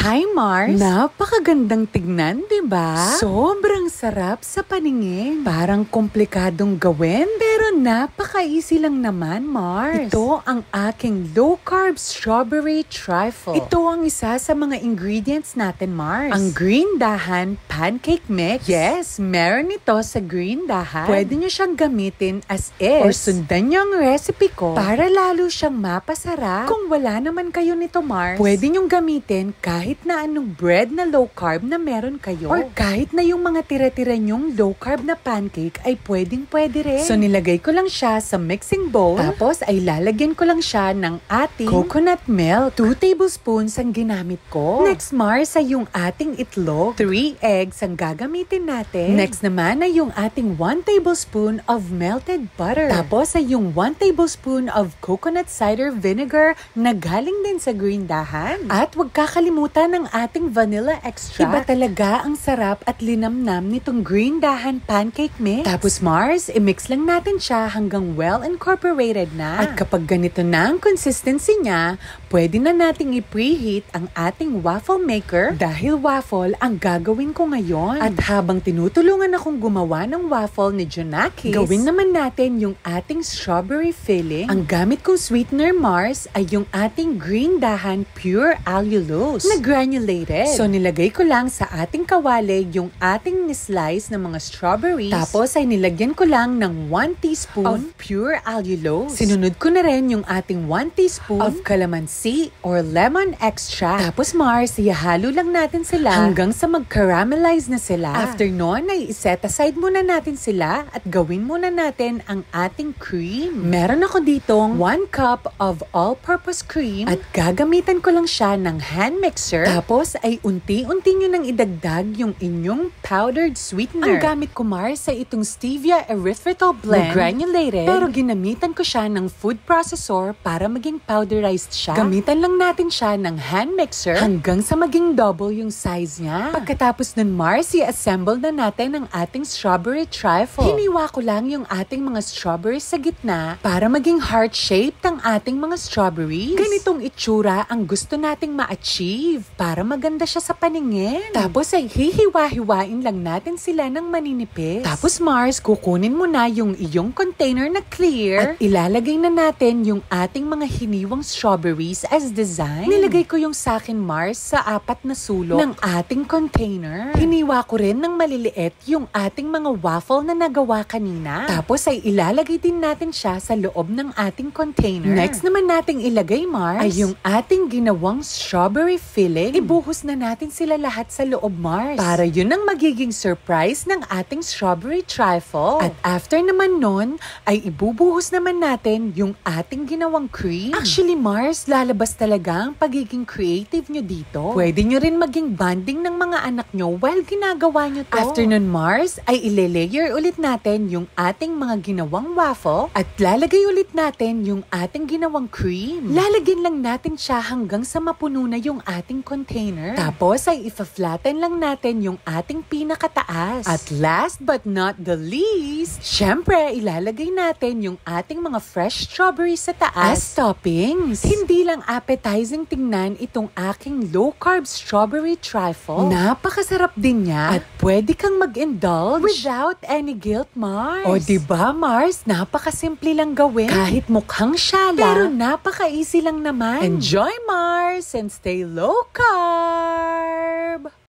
Hi, Mars! Napakagandang tignan, diba? Sobrang sarap sa paningin. Parang komplikadong gawin, pero napaka-easy lang naman, Mars. Ito ang aking low-carb strawberry trifle. Ito ang isa sa mga ingredients natin, Mars. Ang green dahan pancake mix. Yes, meron ito sa green dahan. Pwede nyo siyang gamitin as is. Or sundan nyo ang recipe ko para lalo siyang mapasarap. Kung wala naman kayo nito, Mars, pwede nyong gamitin kahit na anong bread na low carb na meron kayo. Or kahit na yung mga tira-tira nyong low carb na pancake ay pwede rin. So nilagay ko lang siya sa mixing bowl. Tapos ay lalagyan ko lang siya ng ating coconut milk. 2 tablespoons ang ginamit ko. Next, Mars, ay yung ating itlog. 3 eggs ang gagamitin natin. Next naman ay yung ating 1 tablespoon of melted butter. Tapos ay yung 1 tablespoon of coconut cider vinegar na galing din sa green dahan. At huwag kakalimutan ng ating vanilla extract. Iba talaga ang sarap at linamnam nitong green dahan pancake mix. Tapos, Mars, i-mix lang natin siya hanggang well incorporated na. At kapag ganito na ang consistency niya, pwede na nating i-preheat ang ating waffle maker dahil waffle ang gagawin ko ngayon. At habang tinutulungan akong gumawa ng waffle ni Junakis, gawin naman natin yung ating strawberry filling. Ang gamit kong sweetener, Mars, ay yung ating green dahan pure allulose na granulated. So nilagay ko lang sa ating kawali yung ating ni-slice na mga strawberries. Tapos ay nilagyan ko lang ng 1 teaspoon of pure allulose. Sinunod ko na rin yung ating 1 teaspoon of calamansi or lemon extract. Tapos, Mars, ihalo lang natin sila hanggang sa mag-caramelize na sila. After nun ay iset aside muna natin sila at gawin muna natin ang ating cream. Meron ako ditong 1 cup of all-purpose cream at gagamitan ko lang siya ng hand mixer. Tapos ay unti-unti nyo nang idagdag yung inyong powdered sweetener. Ang gamit ko, Mars, ay itong stevia erythritol blend na granulated, pero ginamitan ko siya ng food processor para maging powderized siya. Gamitan lang natin siya ng hand mixer hanggang sa maging double yung size niya. Pagkatapos nun, Mars, i-assemble na natin ang ating strawberry trifle. Hiniwa ko lang yung ating mga strawberries sa gitna para maging heart-shaped ang ating mga strawberries. Ganitong itsura ang gusto nating ma-achieve para maganda siya sa paningin. Tapos ay hihiwa-hiwain lang natin sila ng maninipis. Tapos, Mars, kukunin mo na yung iyong container na clear at ilalagay na natin yung ating mga hiniwang strawberries as design. Nilagay ko yung sakin, Mars, sa 4 na sulok ng ating container. Hiniwa ko rin ng maliliit yung ating mga waffle na nagawa kanina. Tapos ay ilalagay din natin siya sa loob ng ating container. Next naman nating ilagay, Mars, ay yung ating ginawang strawberry filling. Ibuhos na natin sila lahat sa loob, Mars, para yun ang magiging surprise ng ating strawberry trifle. At after naman nun, ay ibubuhos naman natin yung ating ginawang cream. Actually, Mars, lalabas talaga ang pagiging creative nyo dito. Pwede nyo rin maging bonding ng mga anak nyo while ginagawa nyo to. After nun, Mars, ay ile-layer ulit natin yung ating mga ginawang waffle at lalagay ulit natin yung ating ginawang cream. Lalagyan lang natin siya hanggang sa mapuno na yung ating container. Tapos ay ifa-flatten lang natin yung ating pinakataas. At last but not the least, syempre, ilalagay natin yung ating mga fresh strawberries sa taas as toppings. Hindi lang appetizing tingnan itong aking low-carb strawberry trifle. Napakasarap din niya at pwede kang mag-indulge without any guilt, Mars. O diba, Mars? Napakasimple lang gawin. Kahit mukhang siya lang, pero napaka-easy lang naman. Enjoy, Mars, and stay low-carb!